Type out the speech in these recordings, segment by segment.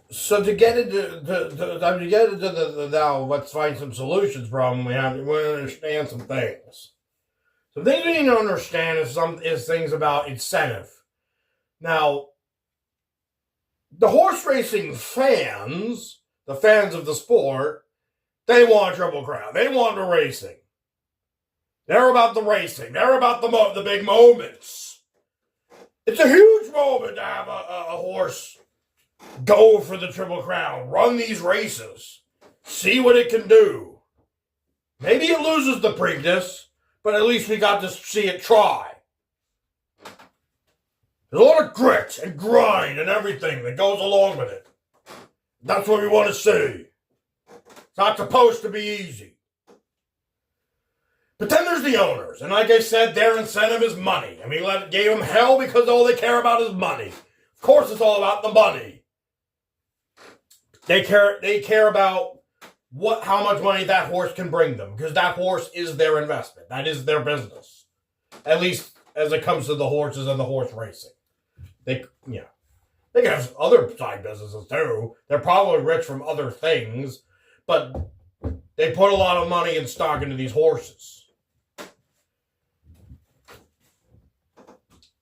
So to get into the now, let's find some solutions problem. We understand some things. So things we need to understand is things about incentive. Now, the horse racing fans, the fans of the sport, they want Triple Crown. They want the racing. They're about the racing. They're about the big moments. It's a huge moment to have a horse go for the Triple Crown, run these races, see what it can do. Maybe it loses the Preakness, but at least we got to see it try. There's a lot of grit and grind and everything that goes along with it. That's what we want to see. It's not supposed to be easy. But then there's the owners, and like I said, their incentive is money. And we gave them hell because all they care about is money. Of course it's all about the money. They care about how much money that horse can bring them, because that horse is their investment. That is their business. At least as it comes to the horses and the horse racing. They can have other side businesses too. They're probably rich from other things, but they put a lot of money and stock into these horses.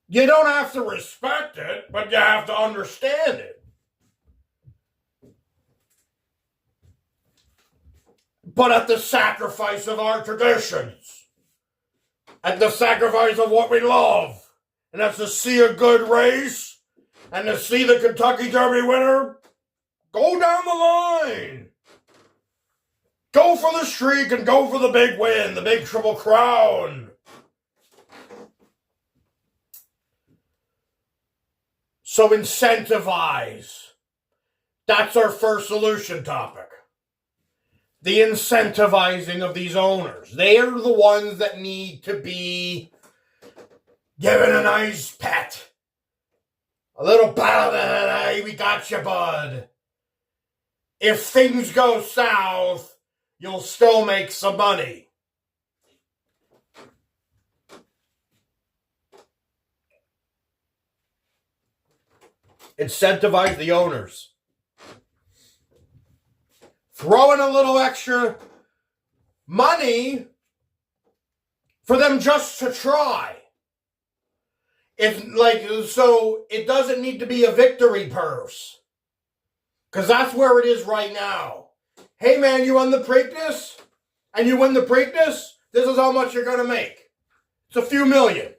You don't have to respect it, but you have to understand it. But at the sacrifice of our traditions. At the sacrifice of what we love. And that's to see a good race. And to see the Kentucky Derby winner go down the line. Go for the streak and go for the big win. The big Triple Crown. So incentivize. That's our first solution topic. The incentivizing of these owners. They are the ones that need to be given a nice pat. A little pat on the head. Hey, we got you, bud. If things go south, you'll still make some money. Incentivize the owners. Throw in a little extra money for them just to try. So it doesn't need to be a victory purse. Because that's where it is right now. Hey man, you won the Preakness? And you win the Preakness? This is how much you're going to make. It's a few million.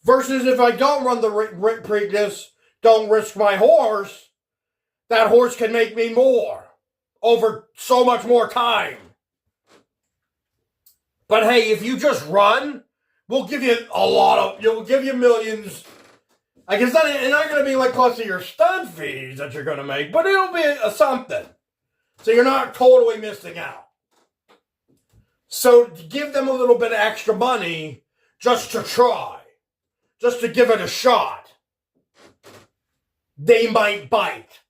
Versus if I don't run the Preakness, don't risk my horse, that horse can make me more over so much more time. But hey, if you just run, we'll give you we'll give you millions. Like it's not going to be like plus of your stud fees that you're going to make, but it'll be something. So you're not totally missing out. So to give them a little bit of extra money just to try. Just to give it a shot. They might bite.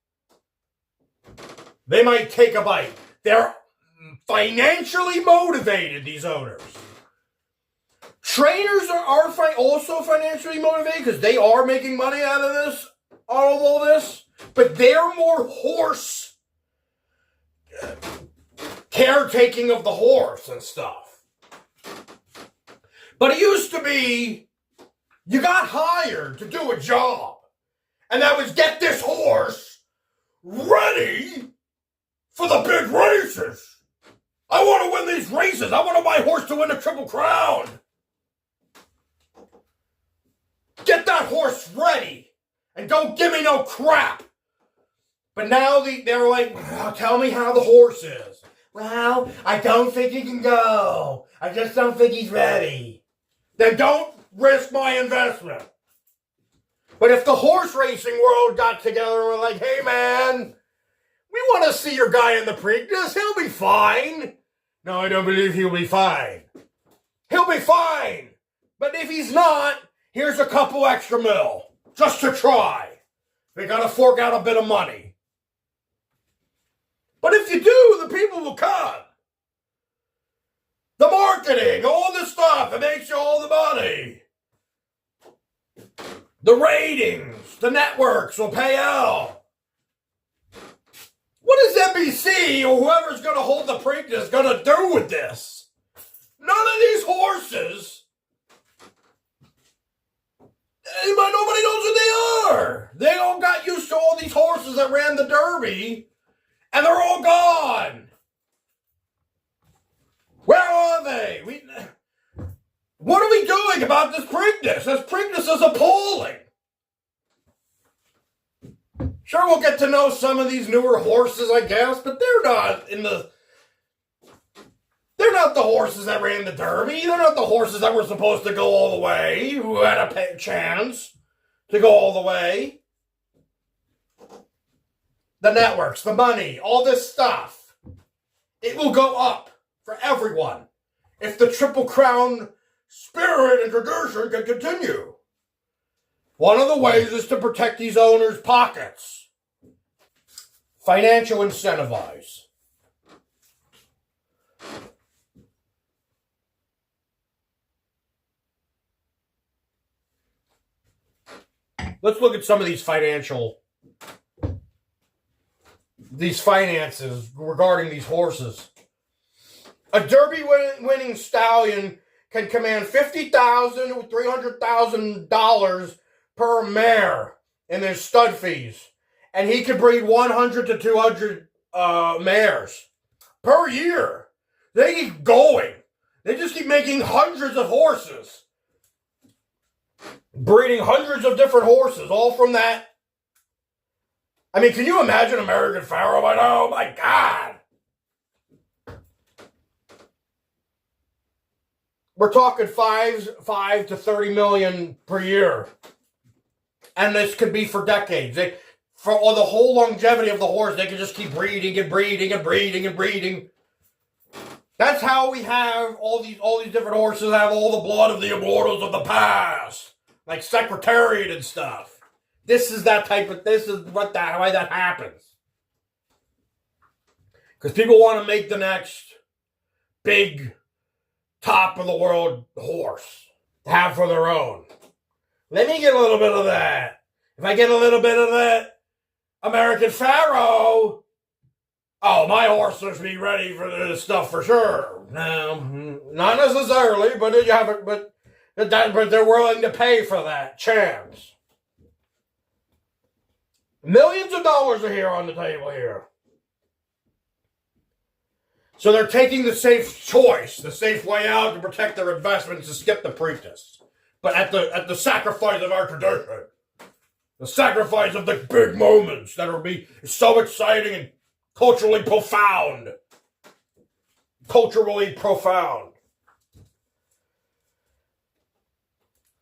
They might take a bite. They're financially motivated, these owners. Trainers are also financially motivated because they are making money out of all this. But they're more horse caretaking of the horse and stuff. But it used to be you got hired to do a job. And that was get this horse ready for the big races. I want to win these races. I want my horse to win a Triple Crown. Get that horse ready. And don't give me no crap. But now they're like, well, tell me how the horse is. Well, I don't think he can go. I just don't think he's ready. Then don't risk my investment. But if the horse racing world got together and were like, hey man, we want to see your guy in the Preakness, he'll be fine. No, I don't believe he'll be fine. He'll be fine. But if he's not, here's a couple extra mil. Just to try. We gotta fork out a bit of money. But if you do, the people will come. The marketing, all this stuff, it makes you all the money. The ratings, the networks will pay out. What is NBC or whoever's going to hold the Preakness going to do with this? None of these horses, nobody knows who they are. They all got used to all these horses that ran the Derby, and they're all gone. Where are they? What are we doing about this Preakness? This Preakness is appalling. Sure, we'll get to know some of these newer horses, I guess, but they're not the horses that ran the Derby. They're not the horses that were supposed to go all the way, who had a chance to go all the way. The networks, the money, all this stuff. It will go up for everyone if the Triple Crown spirit and tradition can continue. One of the ways is to protect these owners' pockets. Financial incentivize. Let's look at some of these finances regarding these horses. A Derby winning stallion can command $50,000 to $300,000 per mare in his stud fees. And he can breed 100 to 200 mares per year. They keep going. They just keep making hundreds of horses. Breeding hundreds of different horses, all from that. I mean, can you imagine American Pharoah? Oh my God. We're talking 5 to 30 million per year. And this could be for decades. For all the whole longevity of the horse, they can just keep breeding and breeding and breeding and breeding. That's how we have all these different horses have all the blood of the immortals of the past. Like Secretariat and stuff. This is why that happens. Because people want to make the next big top of the world horse to have for their own. Let me get a little bit of that. If I get a little bit of that American Pharoah, oh, my horse will be ready for this stuff for sure. No, not necessarily, but they're willing to pay for that chance. Millions of dollars are here on the table here. So they're taking the safe choice, the safe way out to protect their investments to skip the Preakness. But at the sacrifice of our tradition. The sacrifice of the big moments that will be so exciting and culturally profound. Culturally profound.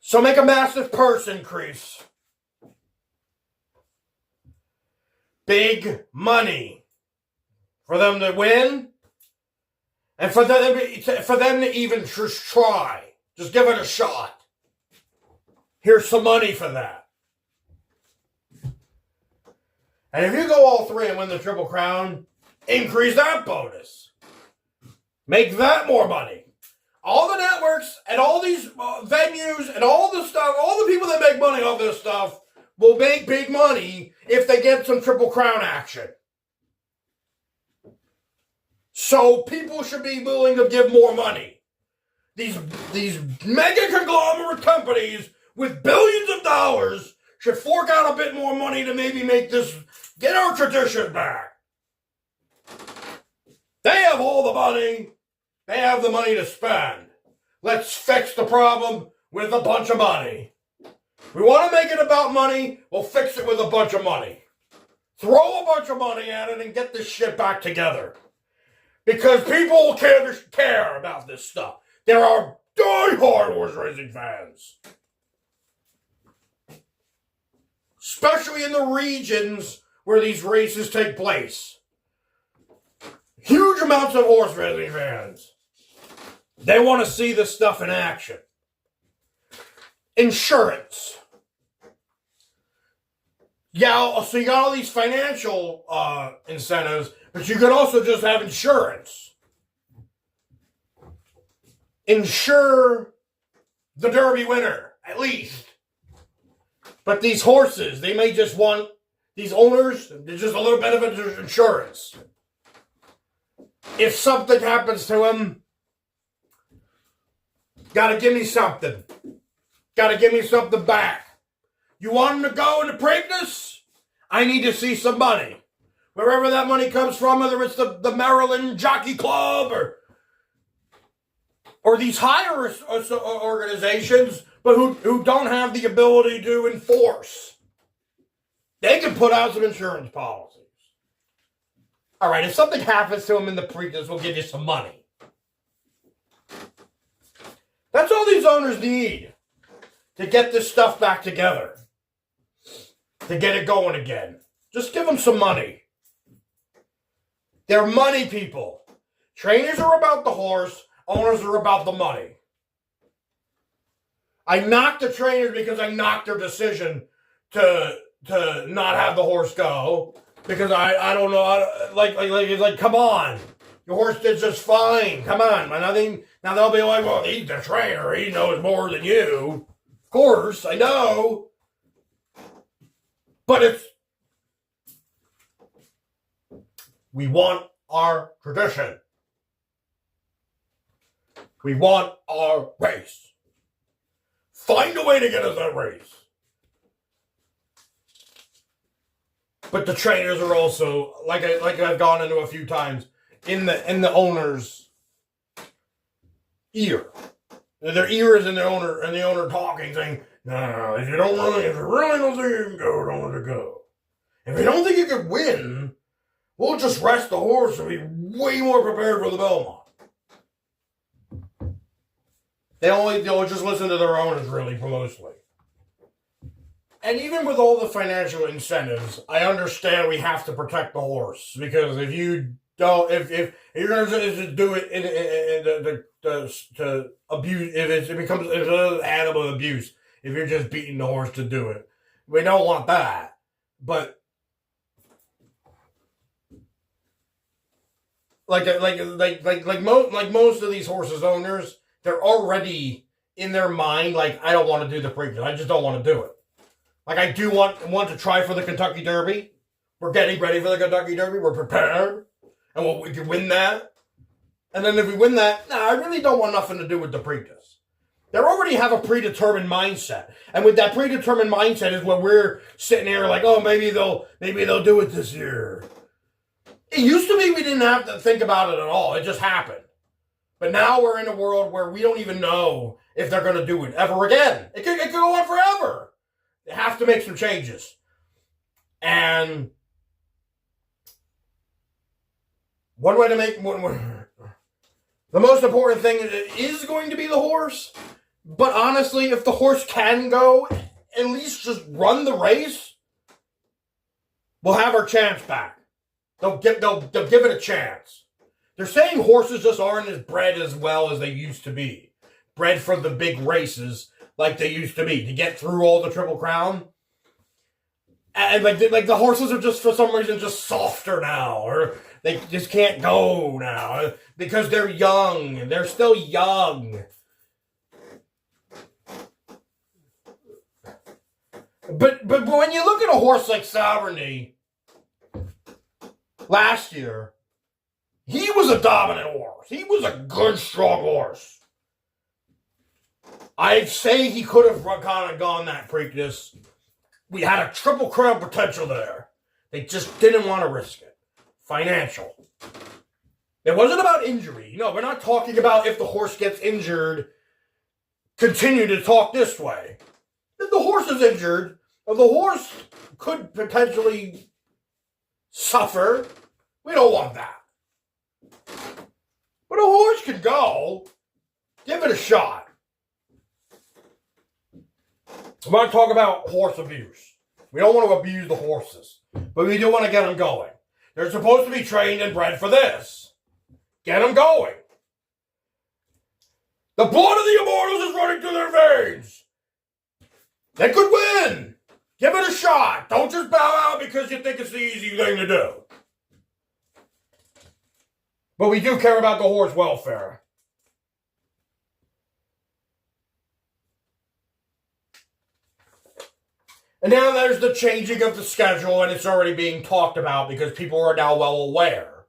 So make a massive purse increase. Big money for them to win. And for them to even just try. Just give it a shot. Here's some money for that. And if you go all three and win the Triple Crown, increase that bonus. Make that more money. All the networks and all these venues and all the stuff, all the people that make money off this stuff will make big money if they get some Triple Crown action. So people should be willing to give more money. These mega conglomerate companies with billions of dollars should fork out a bit more money to maybe get our tradition back. They have all the money. They have the money to spend. Let's fix the problem with a bunch of money. We want to make it about money, we'll fix it with a bunch of money. Throw a bunch of money at it and get this shit back together. Because people care about this stuff. There are die-hard horse racing fans. Especially in the regions where these races take place. Huge amounts of horse racing fans. They want to see this stuff in action. Insurance. Yeah, so you got all these financial incentives, but you could also just have insurance. Insure the Derby winner, at least. But these horses, they may just want, these owners, just a little bit of insurance. If something happens to them, gotta give me something. Gotta give me something back. You want them to go into Preakness? I need to see some money. Wherever that money comes from, whether it's the Maryland Jockey Club or these higher organizations, but who don't have the ability to enforce. They can put out some insurance policies. All right, if something happens to them in the Preakness, we'll give you some money. That's all these owners need to get this stuff back together, to get it going again. Just give them some money. They're money people. Trainers are about the horse. Owners are about the money. I knocked the trainers because I knocked their decision to not have the horse go. Because I don't know, like come on. Your horse did just fine. Come on. Now they'll be like, well, he's the trainer. He knows more than you. Of course, I know. But we want our tradition. We want our race. Find a way to get us that race. But the trainers are also, like I've gone into a few times, in the owner's ear. Their ear is in the owner talking, saying, no, if you really don't think you can go, don't let it go. If you don't think you can win, we'll just rest the horse and be way more prepared for the Belmont. They'll just listen to their owners really mostly. And even with all the financial incentives, I understand we have to protect the horse, because if you don't, if you're going to do it to abuse, if it becomes animal abuse, if you're just beating the horse to do it, we don't want that. But like most of these horses owners, they're already in their mind like, I don't want to do the Preakness. I just don't want to do it. Like, I do want to try for the Kentucky Derby. We're getting ready for the Kentucky Derby. We're prepared. And we can win that. And then if we win that, I really don't want nothing to do with the Preakness. They already have a predetermined mindset. And with that predetermined mindset is where we're sitting here like, oh, maybe they'll do it this year. It used to be we didn't have to think about it at all. It just happened. But now we're in a world where we don't even know if they're going to do it ever again. It could go on forever. They have to make some changes. And one way to make... the most important thing is going to be the horse. But honestly, if the horse can go, at least just run the race, we'll have our chance back. They'll give it a chance. They're saying horses just aren't as bred as well as they used to be. Bred for the big races like they used to be, to get through all the Triple Crown. And like the horses are just, for some reason, just softer now, or they just can't go now because they're young. They're still young. But when you look at a horse like Sovereignty last year, he was a dominant horse. He was a good, strong horse. I'd say he could have kind of gone that Preakness. We had a Triple Crown potential there. They just didn't want to risk it. Financial. It wasn't about injury. No, we're not talking about if the horse gets injured, continue to talk this way. If the horse is injured, if the horse could potentially suffer, we don't want that. But a horse can go. Give it a shot. We want to talk about horse abuse. We don't want to abuse the horses, but we do want to get them going. They're supposed to be trained and bred for this. Get them going. The blood of the Immortals is running through their veins. They could win. Give it a shot. Don't just bow out because you think it's the easy thing to do. But we do care about the horse welfare. And now there's the changing of the schedule, and it's already being talked about because people are now well aware.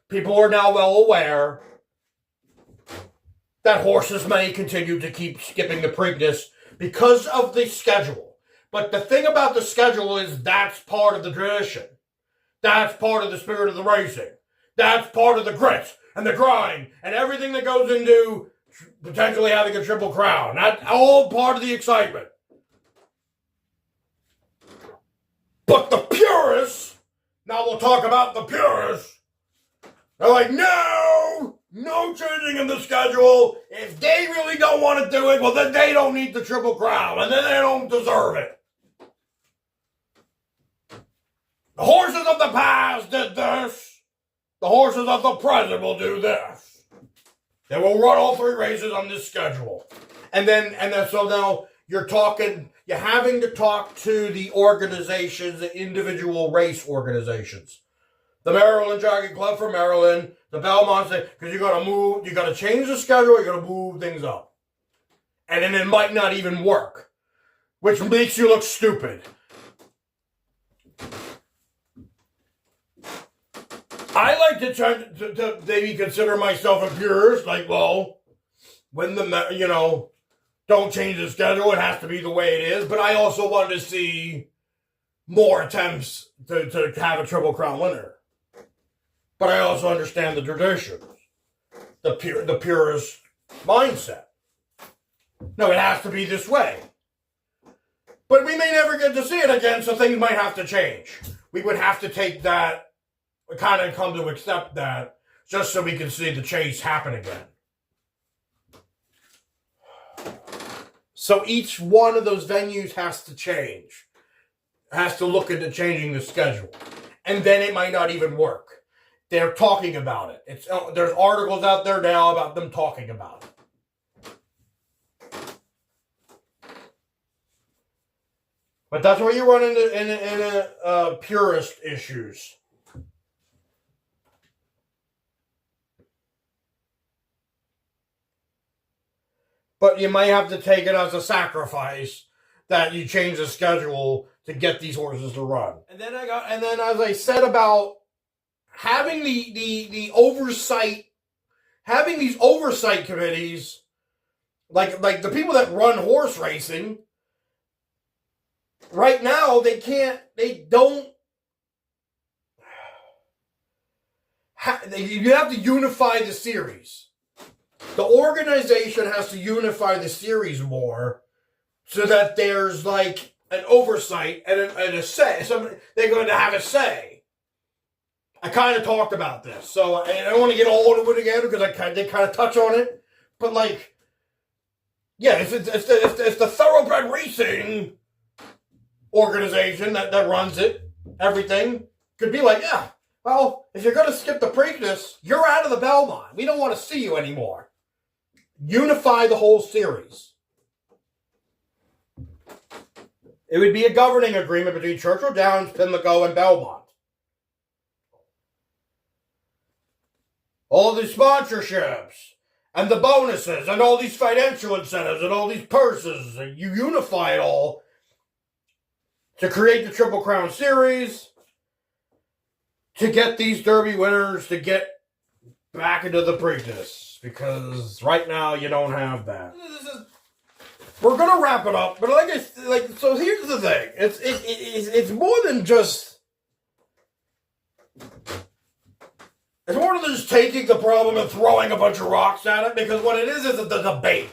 People are now well aware that horses may continue to keep skipping the Preakness because of the schedule. But the thing about the schedule is that's part of the tradition. That's part of the spirit of the racing. That's part of the grit and the grind and everything that goes into potentially having a Triple Crown. That's all part of the excitement. But the purists, now we'll talk about the purists, they're like, no changing in the schedule. If they really don't want to do it, well, then they don't need the Triple Crown, and then they don't deserve it. The horses of the past did this. The horses of the present will do this. They will run all 3 races on this schedule. And then so now you're having to talk to the organizations, the individual race organizations. The Maryland Jockey Club for Maryland, the Belmont, because you got to change the schedule, you got to move things up. And then it might not even work, which makes you look stupid. I like to try to maybe consider myself a purist, like, well, when don't change the schedule, it has to be the way it is. But I also wanted to see more attempts to have a Triple Crown winner. But I also understand the traditions, the purist mindset. No, it has to be this way. But we may never get to see it again, so things might have to change. We would have to take that, kind of come to accept that, just so we can see the chase happen again. So each one of those venues has to change. Has to look into changing the schedule. And then it might not even work. They're talking about it. There's articles out there now about them talking about it. But that's where you run into purist issues. But you might have to take it as a sacrifice that you change the schedule to get these horses to run. And then as I said about having the oversight, having these oversight committees, like the people that run horse racing, right now you have to unify the series. The organization has to unify the series more so that there's like an oversight and a say. They're going to have a say. I kind of talked about this, so I don't want to get all into it again because I did kind of touch on it. But like, yeah, it's the Thoroughbred Racing organization that runs it. Everything could be like, yeah, well, if you're going to skip the Preakness, you're out of the Belmont. We don't want to see you anymore. Unify the whole series. It would be a governing agreement between Churchill Downs, Pimlico, and Belmont. All these sponsorships, and the bonuses, and all these financial incentives, and all these purses, and you unify it all to create the Triple Crown Series, to get these Derby winners to get back into the Preakness, because right now you don't have that. We're gonna wrap it up, but so here's the thing: it's more than just. It's more than just taking the problem and throwing a bunch of rocks at it, because what it is a debate.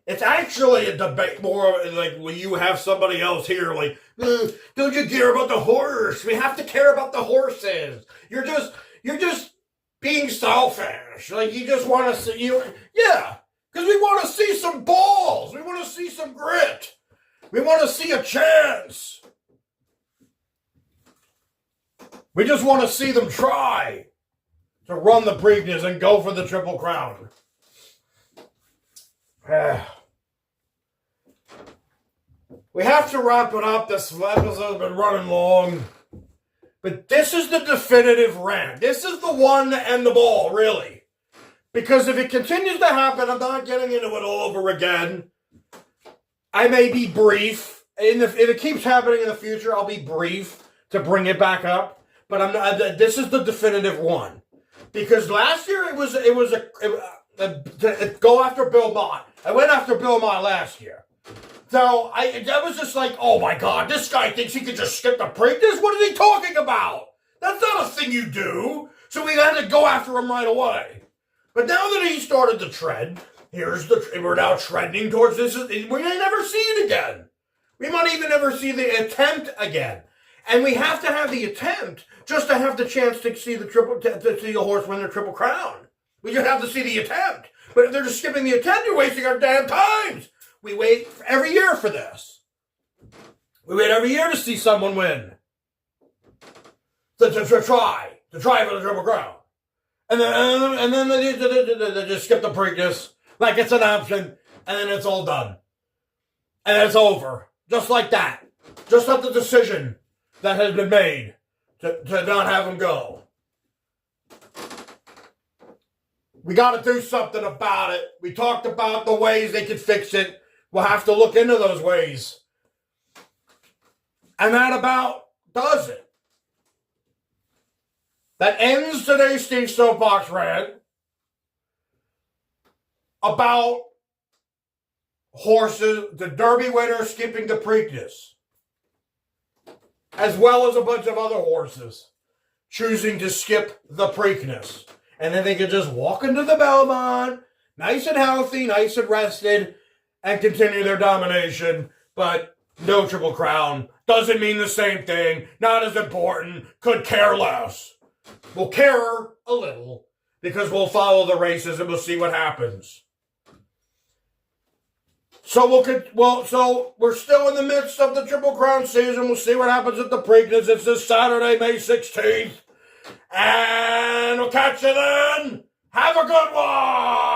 It's actually a debate, more like when you have somebody else here, like, don't you care about the horse? We have to care about the horses. You're just being selfish. Like, you just want to see, yeah, because we want to see some balls. We want to see some grit. We want to see a chance. We just want to see them try to run the Preakness and go for the Triple Crown. We have to wrap it up. This episode's been running long. But this is the definitive rant. This is the one to end the ball, really. Because if it continues to happen, I'm not getting into it all over again. I may be brief. if it keeps happening in the future, I'll be brief to bring it back up. But I'm not. This is the definitive one, because last year it was to go after Bill Mott. I went after Bill Mott last year. So that was just like, oh my God, this guy thinks he could just skip the Preakness? What is he talking about? That's not a thing you do. So we had to go after him right away. But now that he started to tread, we're now trending towards this. We may never see it again. We might even never see the attempt again. And we have to have the attempt just to have the chance to see to see a horse win their Triple Crown. We just have to see the attempt. But if they're just skipping the attempt, you're wasting our damn times. We wait every year for this. We wait every year to see someone win. To try for the Triple Crown. And then they just skip the Preakness like it's an option, and then it's all done. And it's over. Just like that. Just like the decision that has been made to not have him go. We got to do something about it. We talked about the ways they could fix it. We'll have to look into those ways. And that about does it. That ends today's Steve Soapbox rant about horses, the Derby winner skipping the Preakness, as well as a bunch of other horses choosing to skip the Preakness. And then they can just walk into the Belmont, nice and healthy, nice and rested, and continue their domination. But no Triple Crown. Doesn't mean the same thing. Not as important. Could care less. We'll care a little because we'll follow the races and we'll see what happens. So so we're still in the midst of the Triple Crown season. We'll see what happens at the Preakness. It's this Saturday, May 16th. And we'll catch you then. Have a good one.